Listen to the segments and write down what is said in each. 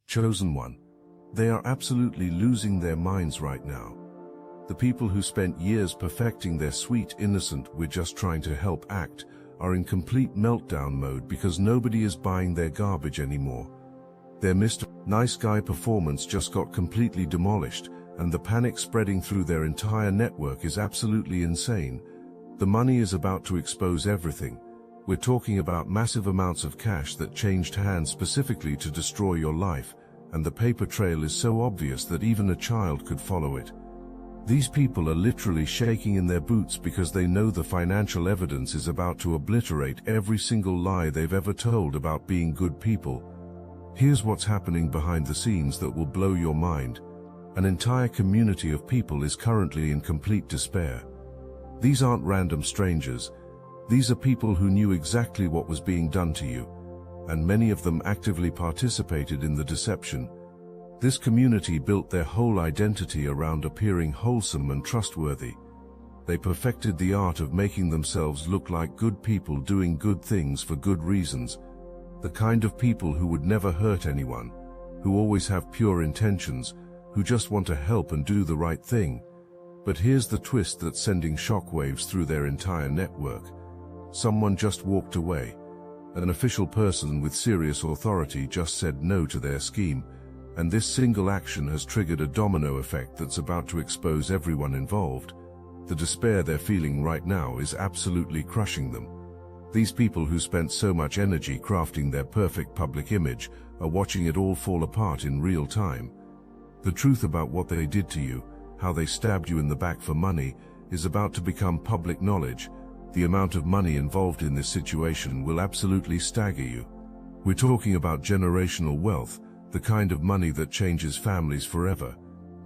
Chosen one. They are absolutely losing their minds right now. The people who spent years perfecting their sweet, innocent, "we're just trying to help" act are in complete meltdown mode because nobody is buying their garbage anymore. Their Mr. Nice Guy performance just got completely demolished, and the panic spreading through their entire network is absolutely insane. The money is about to expose everything. We're talking about massive amounts of cash that changed hands specifically to destroy your life, and the paper trail is so obvious that even a child could follow it. These people are literally shaking in their boots because they know the financial evidence is about to obliterate every single lie they've ever told about being good people. Here's what's happening behind the scenes that will blow your mind. An entire community of people is currently in complete despair. These aren't random strangers. These are people who knew exactly what was being done to you, and many of them actively participated in the deception. This community built their whole identity around appearing wholesome and trustworthy. They perfected the art of making themselves look like good people doing good things for good reasons. The kind of people who would never hurt anyone, who always have pure intentions, who just want to help and do the right thing. But here's the twist that's sending shockwaves through their entire network. Someone just walked away. An official person with serious authority just said no to their scheme, and this single action has triggered a domino effect that's about to expose everyone involved. The despair they're feeling right now is absolutely crushing them. These people who spent so much energy crafting their perfect public image are watching it all fall apart in real time. The truth about what they did to you, how they stabbed you in the back for money, is about to become public knowledge. The amount of money involved in this situation will absolutely stagger you. We're talking about generational wealth, the kind of money that changes families forever.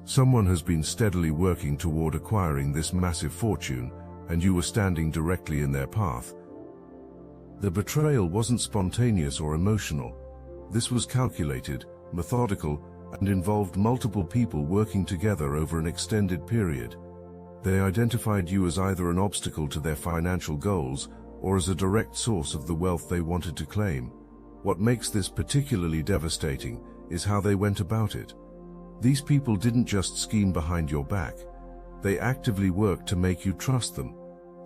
Someone has been steadily working toward acquiring this massive fortune, and you were standing directly in their path. The betrayal wasn't spontaneous or emotional. This was calculated, methodical, and involved multiple people working together over an extended period. They identified you as either an obstacle to their financial goals or as a direct source of the wealth they wanted to claim. What makes this particularly devastating is how they went about it. These people didn't just scheme behind your back. They actively worked to make you trust them.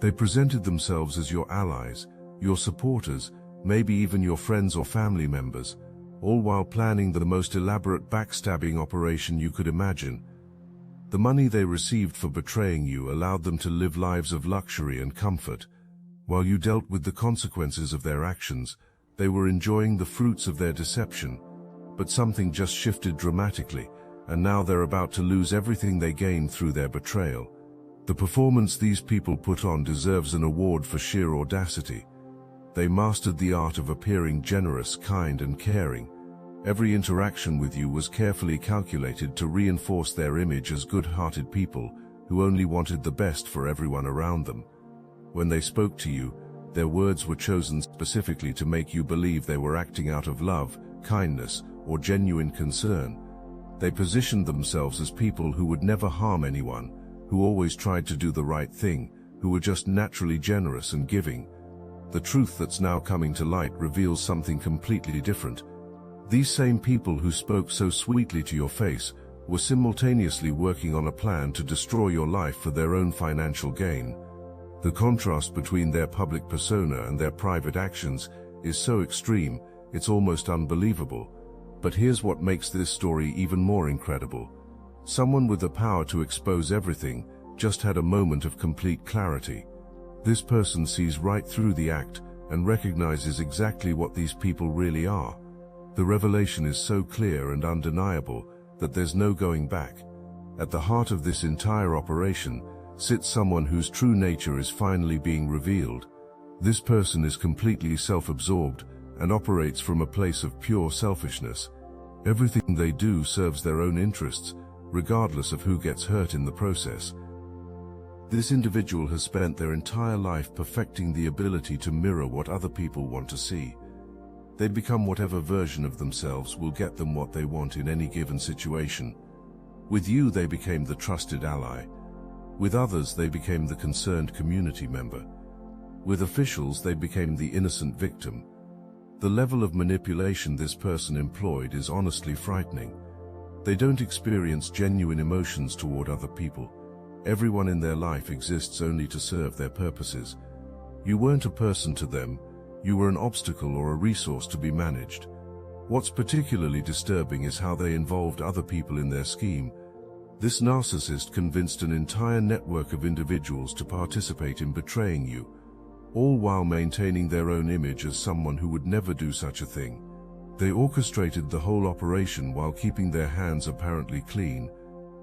They presented themselves as your allies, your supporters, maybe even your friends or family members, all while planning the most elaborate backstabbing operation you could imagine. The money they received for betraying you allowed them to live lives of luxury and comfort. While you dealt with the consequences of their actions, they were enjoying the fruits of their deception. But something just shifted dramatically, and now they're about to lose everything they gained through their betrayal. The performance these people put on deserves an award for sheer audacity. They mastered the art of appearing generous, kind, and caring. Every interaction with you was carefully calculated to reinforce their image as good-hearted people who only wanted the best for everyone around them. When they spoke to you, their words were chosen specifically to make you believe they were acting out of love, kindness, or genuine concern. They positioned themselves as people who would never harm anyone, who always tried to do the right thing, who were just naturally generous and giving. The truth that's now coming to light reveals something completely different. These same people who spoke so sweetly to your face were simultaneously working on a plan to destroy your life for their own financial gain. The contrast between their public persona and their private actions is so extreme, it's almost unbelievable. But here's what makes this story even more incredible. Someone with the power to expose everything just had a moment of complete clarity. This person sees right through the act and recognizes exactly what these people really are. The revelation is so clear and undeniable that there's no going back. At the heart of this entire operation sits someone whose true nature is finally being revealed. This person is completely self-absorbed and operates from a place of pure selfishness. Everything they do serves their own interests, regardless of who gets hurt in the process. This individual has spent their entire life perfecting the ability to mirror what other people want to see. They become whatever version of themselves will get them what they want in any given situation. With you, they became the trusted ally. With others, they became the concerned community member. With officials, they became the innocent victim. The level of manipulation this person employed is honestly frightening. They don't experience genuine emotions toward other people. Everyone in their life exists only to serve their purposes. You weren't a person to them, you were an obstacle or a resource to be managed. What's particularly disturbing is how they involved other people in their scheme. This narcissist convinced an entire network of individuals to participate in betraying you, all while maintaining their own image as someone who would never do such a thing. They orchestrated the whole operation while keeping their hands apparently clean.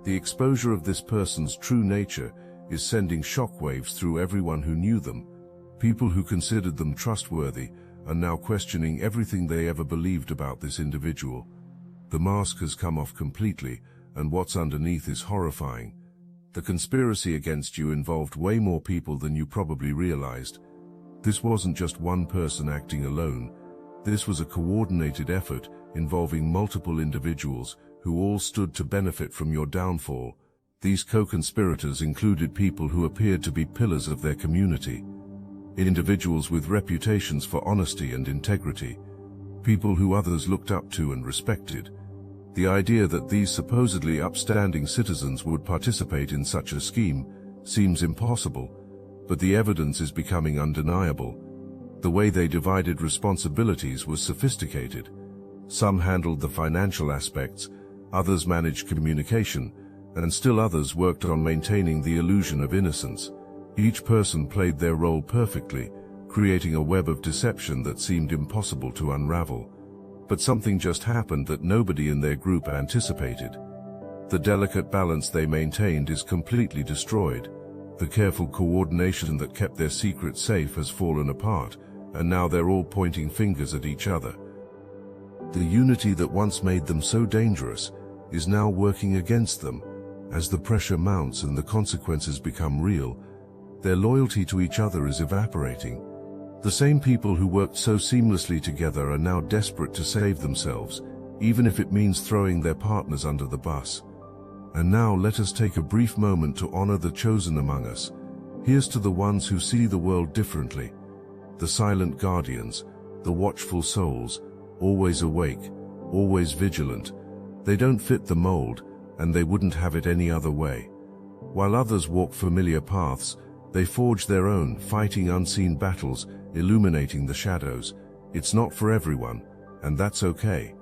The exposure of this person's true nature is sending shockwaves through everyone who knew them. People who considered them trustworthy are now questioning everything they ever believed about this individual. The mask has come off completely, and what's underneath is horrifying. The conspiracy against you involved way more people than you probably realized. This wasn't just one person acting alone. This was a coordinated effort involving multiple individuals who all stood to benefit from your downfall. These co-conspirators included people who appeared to be pillars of their community, individuals with reputations for honesty and integrity, people who others looked up to and respected. The idea that these supposedly upstanding citizens would participate in such a scheme seems impossible, but the evidence is becoming undeniable. The way they divided responsibilities was sophisticated. Some handled the financial aspects, others managed communication, and still others worked on maintaining the illusion of innocence. Each person played their role perfectly, creating a web of deception that seemed impossible to unravel. But something just happened that nobody in their group anticipated. The delicate balance they maintained is completely destroyed. The careful coordination that kept their secret safe has fallen apart, and now they're all pointing fingers at each other. The unity that once made them so dangerous is now working against them. As the pressure mounts and the consequences become real, their loyalty to each other is evaporating. The same people who worked so seamlessly together are now desperate to save themselves, even if it means throwing their partners under the bus. And now let us take a brief moment to honor the chosen among us. Here's to the ones who see the world differently. The silent guardians, the watchful souls, always awake, always vigilant. They don't fit the mold, and they wouldn't have it any other way. While others walk familiar paths, they forge their own, fighting unseen battles, illuminating the shadows. It's not for everyone, and that's okay.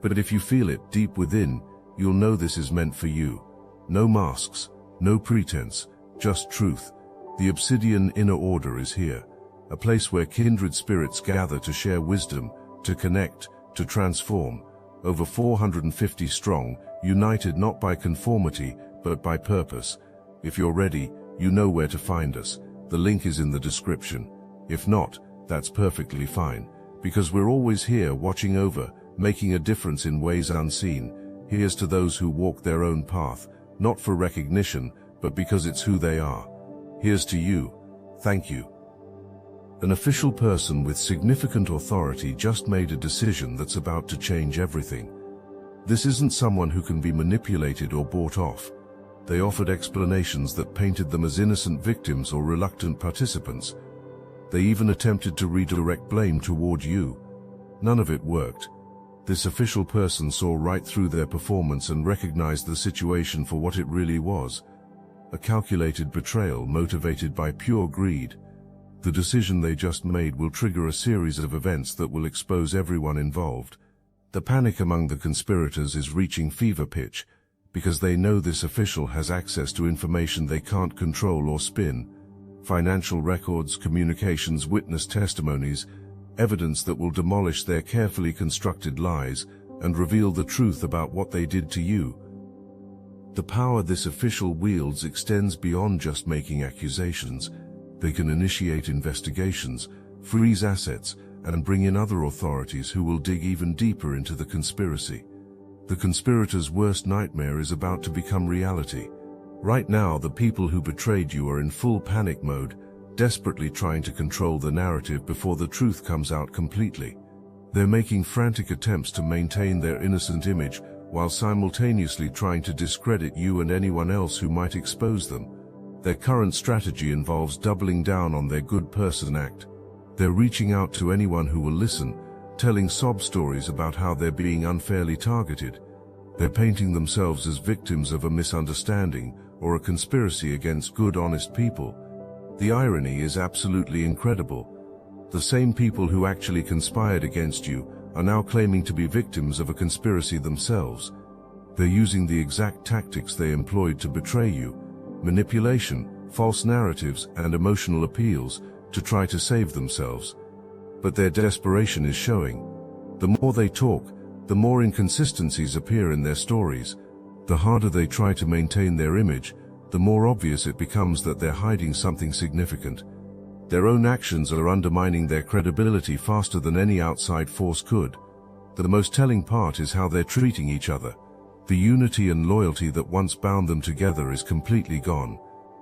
But if you feel it deep within, you'll know this is meant for you. No masks, no pretense, just truth. The Obsidian Inner Order is here, a place where kindred spirits gather to share wisdom, to connect, to transform. Over 450 strong, united not by conformity, but by purpose. If you're ready, you know where to find us. The link is in the description. If not, that's perfectly fine, because we're always here watching over, making a difference in ways unseen. Here's to those who walk their own path, not for recognition, but because it's who they are. Here's to you. Thank you. An official person with significant authority just made a decision that's about to change everything. This isn't someone who can be manipulated or bought off. They offered explanations that painted them as innocent victims or reluctant participants. They even attempted to redirect blame toward you. None of it worked. This official person saw right through their performance and recognized the situation for what it really was: a calculated betrayal motivated by pure greed. The decision they just made will trigger a series of events that will expose everyone involved. The panic among the conspirators is reaching fever pitch, because they know this official has access to information they can't control or spin. Financial records, communications, witness testimonies, evidence that will demolish their carefully constructed lies and reveal the truth about what they did to you. The power this official wields extends beyond just making accusations. They can initiate investigations, freeze assets, and bring in other authorities who will dig even deeper into the conspiracy. The conspirators' worst nightmare is about to become reality. Right now, the people who betrayed you are in full panic mode, desperately trying to control the narrative before the truth comes out completely. They're making frantic attempts to maintain their innocent image while simultaneously trying to discredit you and anyone else who might expose them. Their current strategy involves doubling down on their good person act. They're reaching out to anyone who will listen, telling sob stories about how they're being unfairly targeted. They're painting themselves as victims of a misunderstanding or a conspiracy against good, honest people. The irony is absolutely incredible. The same people who actually conspired against you are now claiming to be victims of a conspiracy themselves. They're using the exact tactics they employed to betray you: manipulation, false narratives, and emotional appeals to try to save themselves. But their desperation is showing. The more they talk, the more inconsistencies appear in their stories. The harder they try to maintain their image, the more obvious it becomes that they're hiding something significant. Their own actions are undermining their credibility faster than any outside force could. The most telling part is how they're treating each other. The unity and loyalty that once bound them together is completely gone.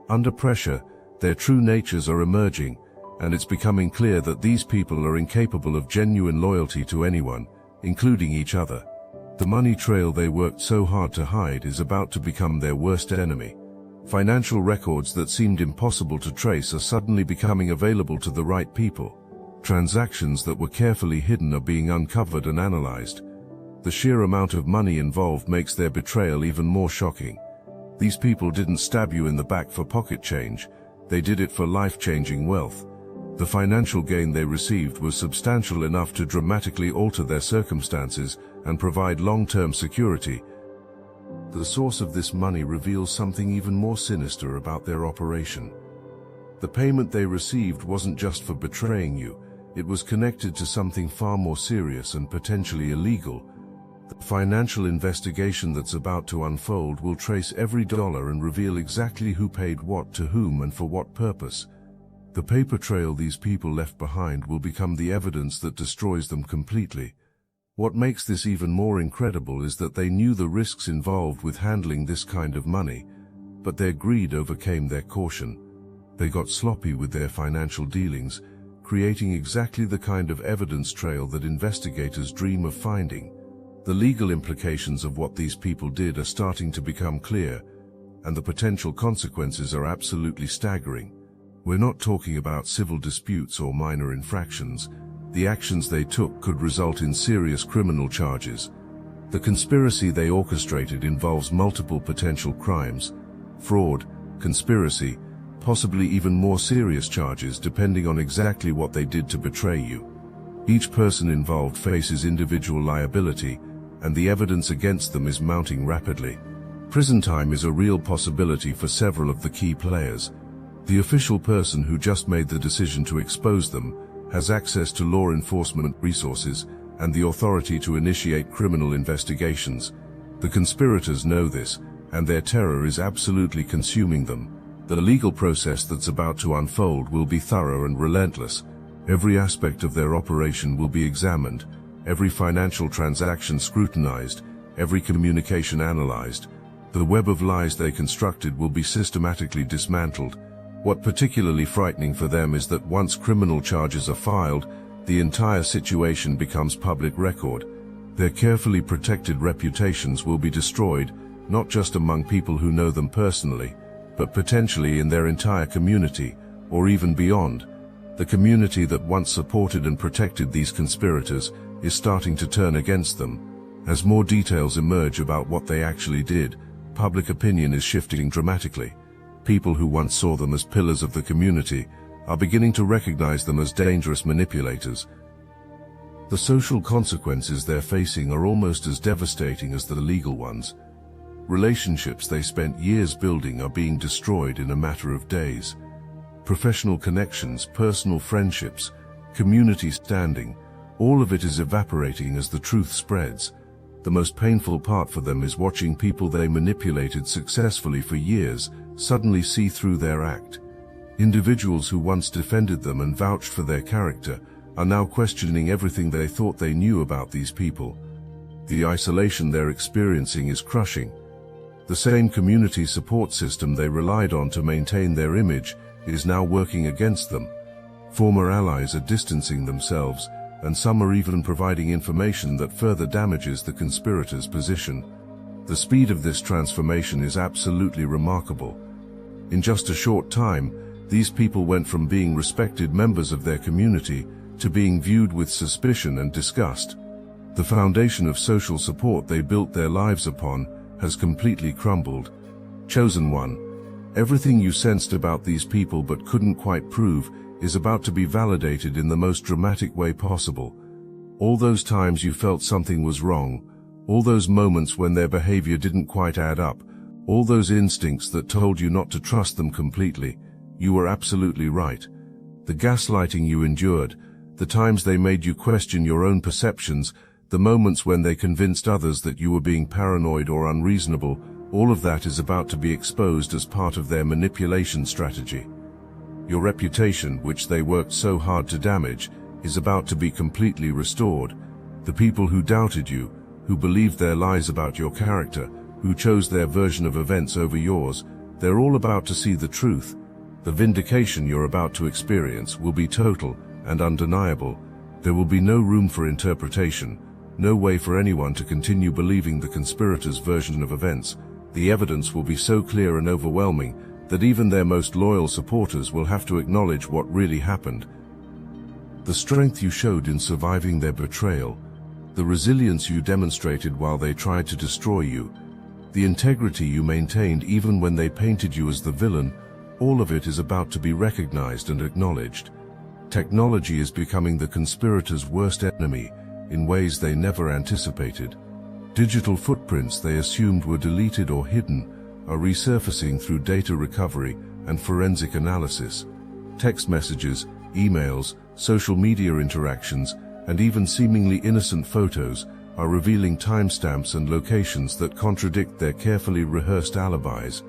Under pressure, their true natures are emerging, and it's becoming clear that these people are incapable of genuine loyalty to anyone, including each other. The money trail they worked so hard to hide is about to become their worst enemy. Financial records that seemed impossible to trace are suddenly becoming available to the right people. Transactions that were carefully hidden are being uncovered and analyzed. The sheer amount of money involved makes their betrayal even more shocking. These people didn't stab you in the back for pocket change. They did it for life-changing wealth. The financial gain they received was substantial enough to dramatically alter their circumstances and provide long-term security. The source of this money reveals something even more sinister about their operation. The payment they received wasn't just for betraying you, it was connected to something far more serious and potentially illegal. The financial investigation that's about to unfold will trace every dollar and reveal exactly who paid what to whom and for what purpose. The paper trail these people left behind will become the evidence that destroys them completely. What makes this even more incredible is that they knew the risks involved with handling this kind of money, but their greed overcame their caution. They got sloppy with their financial dealings, creating exactly the kind of evidence trail that investigators dream of finding. The legal implications of what these people did are starting to become clear, and the potential consequences are absolutely staggering. We're not talking about civil disputes or minor infractions. The actions they took could result in serious criminal charges. The conspiracy they orchestrated involves multiple potential crimes: fraud, conspiracy, possibly even more serious charges depending on exactly what they did to betray you. Each person involved faces individual liability, and the evidence against them is mounting rapidly. Prison time is a real possibility for several of the key players. The official person who just made the decision to expose them has access to law enforcement resources and the authority to initiate criminal investigations. The conspirators know this, and their terror is absolutely consuming them. The legal process that's about to unfold will be thorough and relentless. Every aspect of their operation will be examined, every financial transaction scrutinized, every communication analyzed. The web of lies they constructed will be systematically dismantled. What particularly frightening for them is that once criminal charges are filed, the entire situation becomes public record. Their carefully protected reputations will be destroyed, not just among people who know them personally, but potentially in their entire community, or even beyond. The community that once supported and protected these conspirators is starting to turn against them. As more details emerge about what they actually did, public opinion is shifting dramatically. People who once saw them as pillars of the community are beginning to recognize them as dangerous manipulators. The social consequences they're facing are almost as devastating as the legal ones. Relationships they spent years building are being destroyed in a matter of days. Professional connections, personal friendships, community standing, all of it is evaporating as the truth spreads. The most painful part for them is watching people they manipulated successfully for years suddenly see through their act. Individuals who once defended them and vouched for their character are now questioning everything they thought they knew about these people. The isolation they're experiencing is crushing. The same community support system they relied on to maintain their image is now working against them. Former allies are distancing themselves, and some are even providing information that further damages the conspirators' position. The speed of this transformation is absolutely remarkable. In just a short time, these people went from being respected members of their community to being viewed with suspicion and disgust. The foundation of social support they built their lives upon has completely crumbled. Chosen one. Everything you sensed about these people but couldn't quite prove is about to be validated in the most dramatic way possible. All those times you felt something was wrong, all those moments when their behavior didn't quite add up, all those instincts that told you not to trust them completely, you were absolutely right. The gaslighting you endured, the times they made you question your own perceptions, the moments when they convinced others that you were being paranoid or unreasonable, all of that is about to be exposed as part of their manipulation strategy. Your reputation, which they worked so hard to damage, is about to be completely restored. The people who doubted you, who believed their lies about your character, who chose their version of events over yours, they're all about to see the truth. The vindication you're about to experience will be total and undeniable. There will be no room for interpretation, no way for anyone to continue believing the conspirators' version of events. The evidence will be so clear and overwhelming that even their most loyal supporters will have to acknowledge what really happened. The strength you showed in surviving their betrayal, the resilience you demonstrated while they tried to destroy you, the integrity you maintained even when they painted you as the villain, all of it is about to be recognized and acknowledged. Technology is becoming the conspirators' worst enemy in ways they never anticipated. Digital footprints they assumed were deleted or hidden are resurfacing through data recovery and forensic analysis. Text messages, emails, social media interactions, and even seemingly innocent photos are revealing timestamps and locations that contradict their carefully rehearsed alibis.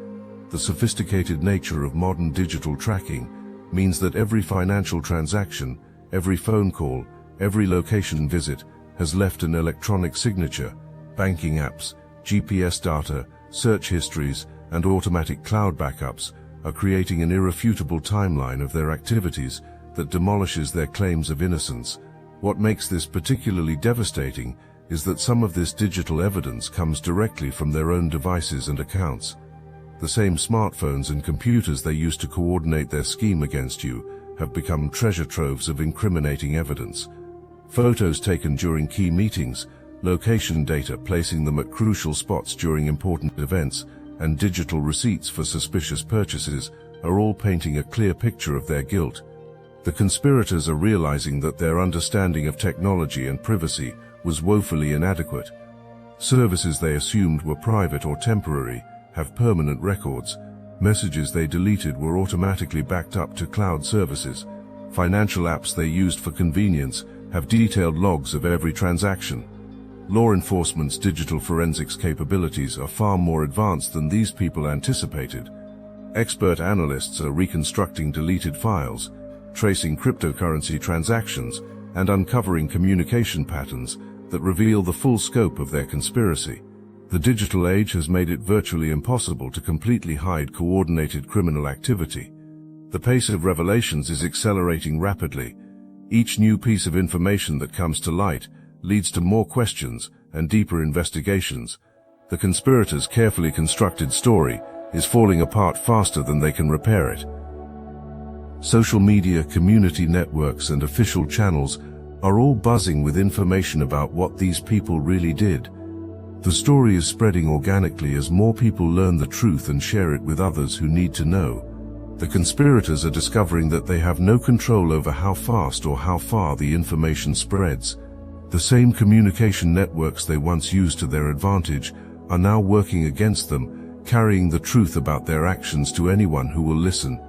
The sophisticated nature of modern digital tracking means that every financial transaction, every phone call, every location visit has left an electronic signature. Banking apps, GPS data, search histories, and automatic cloud backups are creating an irrefutable timeline of their activities that demolishes their claims of innocence. What makes this particularly devastating is that some of this digital evidence comes directly from their own devices and accounts. The same smartphones and computers they used to coordinate their scheme against you have become treasure troves of incriminating evidence. Photos taken during key meetings, location data placing them at crucial spots during important events, and digital receipts for suspicious purchases are all painting a clear picture of their guilt. The conspirators are realizing that their understanding of technology and privacy was woefully inadequate. Services they assumed were private or temporary have permanent records. Messages they deleted were automatically backed up to cloud services. Financial apps they used for convenience have detailed logs of every transaction. Law enforcement's digital forensics capabilities are far more advanced than these people anticipated. Expert analysts are reconstructing deleted files, tracing cryptocurrency transactions, and uncovering communication patterns that reveal the full scope of their conspiracy. The digital age has made it virtually impossible to completely hide coordinated criminal activity. The pace of revelations is accelerating rapidly. Each new piece of information that comes to light leads to more questions and deeper investigations. The conspirators' carefully constructed story is falling apart faster than they can repair it. Social media, community networks, and official channels are all buzzing with information about what these people really did. The story is spreading organically as more people learn the truth and share it with others who need to know. The conspirators are discovering that they have no control over how fast or how far the information spreads. The same communication networks they once used to their advantage are now working against them, carrying the truth about their actions to anyone who will listen.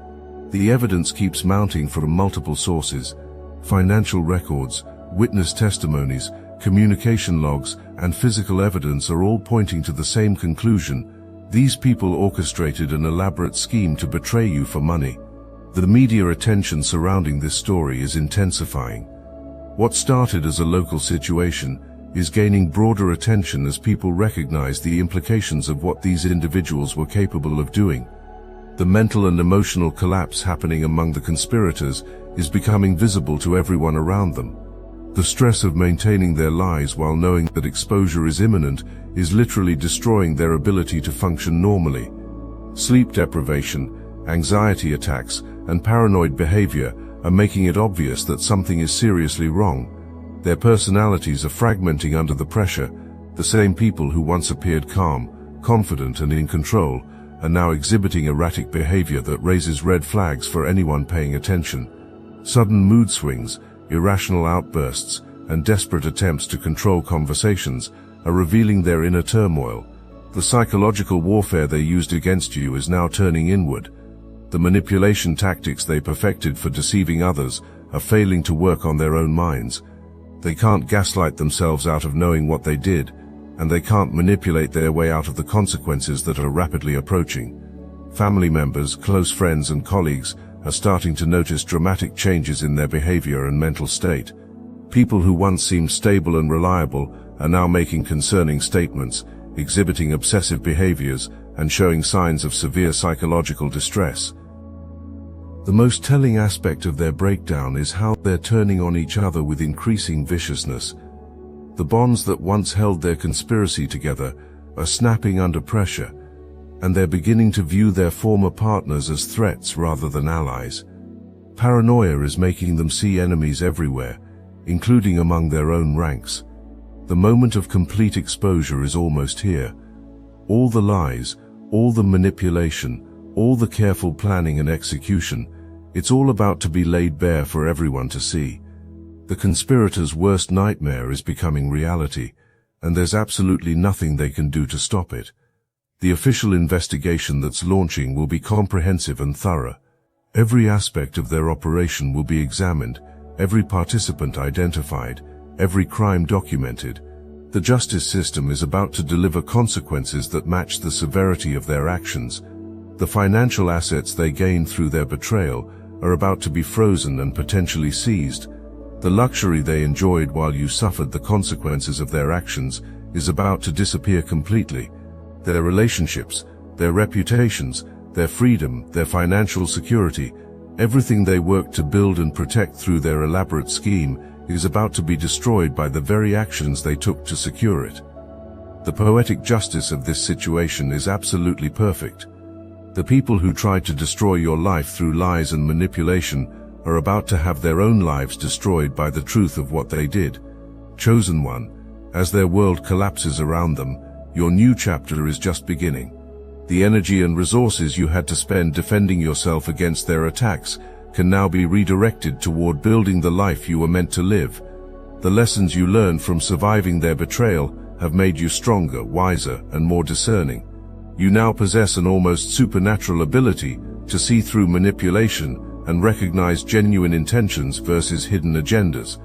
The evidence keeps mounting from multiple sources. Financial records, witness testimonies, communication logs, and physical evidence are all pointing to the same conclusion. These people orchestrated an elaborate scheme to betray you for money. The media attention surrounding this story is intensifying. What started as a local situation is gaining broader attention as people recognize the implications of what these individuals were capable of doing. The mental and emotional collapse happening among the conspirators is becoming visible to everyone around them. The stress of maintaining their lies while knowing that exposure is imminent is literally destroying their ability to function normally. Sleep deprivation, anxiety attacks, and paranoid behavior and making it obvious that something is seriously wrong. Their personalities are fragmenting under the pressure. The same people who once appeared calm, confident and in control are now exhibiting erratic behavior that raises red flags for anyone paying attention. Sudden mood swings, irrational outbursts, and desperate attempts to control conversations are revealing their inner turmoil. The psychological warfare they used against you is now turning inward. The manipulation tactics they perfected for deceiving others are failing to work on their own minds. They can't gaslight themselves out of knowing what they did, and they can't manipulate their way out of the consequences that are rapidly approaching. Family members, close friends and colleagues are starting to notice dramatic changes in their behavior and mental state. People who once seemed stable and reliable are now making concerning statements, exhibiting obsessive behaviors, and showing signs of severe psychological distress. The most telling aspect of their breakdown is how they're turning on each other with increasing viciousness. The bonds that once held their conspiracy together are snapping under pressure, and they're beginning to view their former partners as threats rather than allies. Paranoia is making them see enemies everywhere, including among their own ranks. The moment of complete exposure is almost here. All the lies, all the manipulation, all the careful planning and execution, it's all about to be laid bare for everyone to see. The conspirators' worst nightmare is becoming reality, and there's absolutely nothing they can do to stop it. The official investigation that's launching will be comprehensive and thorough. Every aspect of their operation will be examined, every participant identified, every crime documented. The justice system is about to deliver consequences that match the severity of their actions. The financial assets they gained through their betrayal are about to be frozen and potentially seized. The luxury they enjoyed while you suffered the consequences of their actions is about to disappear completely. Their relationships, their reputations, their freedom, their financial security, everything they worked to build and protect through their elaborate scheme is about to be destroyed by the very actions they took to secure it. The poetic justice of this situation is absolutely perfect. The people who tried to destroy your life through lies and manipulation are about to have their own lives destroyed by the truth of what they did. Chosen one, as their world collapses around them, your new chapter is just beginning. The energy and resources you had to spend defending yourself against their attacks can now be redirected toward building the life you were meant to live. The lessons you learned from surviving their betrayal have made you stronger, wiser, and more discerning. You now possess an almost supernatural ability to see through manipulation and recognize genuine intentions versus hidden agendas.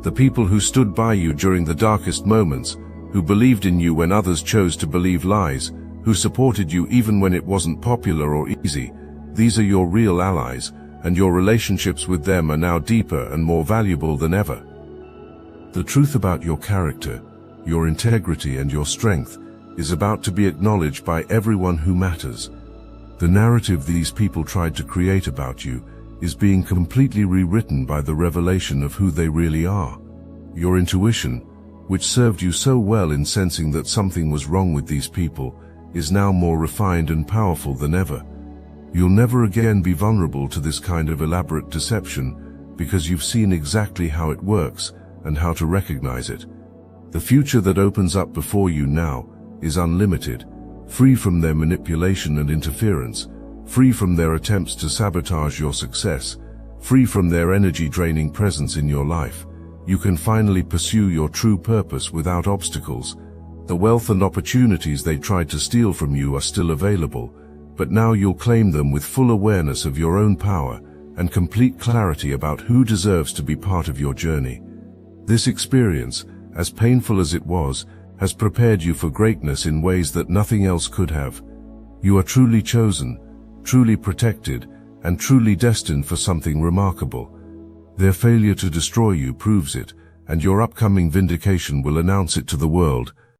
The people who stood by you during the darkest moments, who believed in you when others chose to believe lies, who supported you even when it wasn't popular or easy, these are your real allies, and your relationships with them are now deeper and more valuable than ever. The truth about your character, your integrity and your strength is about to be acknowledged by everyone who matters. The narrative these people tried to create about you is being completely rewritten by the revelation of who they really are. Your intuition, which served you so well in sensing that something was wrong with these people, is now more refined and powerful than ever. You'll never again be vulnerable to this kind of elaborate deception because you've seen exactly how it works and how to recognize it. The future that opens up before you now is unlimited, free from their manipulation and interference, free from their attempts to sabotage your success, free from their energy-draining presence in your life. You can finally pursue your true purpose without obstacles. The wealth and opportunities they tried to steal from you are still available, but now you'll claim them with full awareness of your own power and complete clarity about who deserves to be part of your journey. This experience, as painful as it was, has prepared you for greatness in ways that nothing else could have. You are truly chosen, truly protected, and truly destined for something remarkable. Their failure to destroy you proves it, and your upcoming vindication will announce it to the world.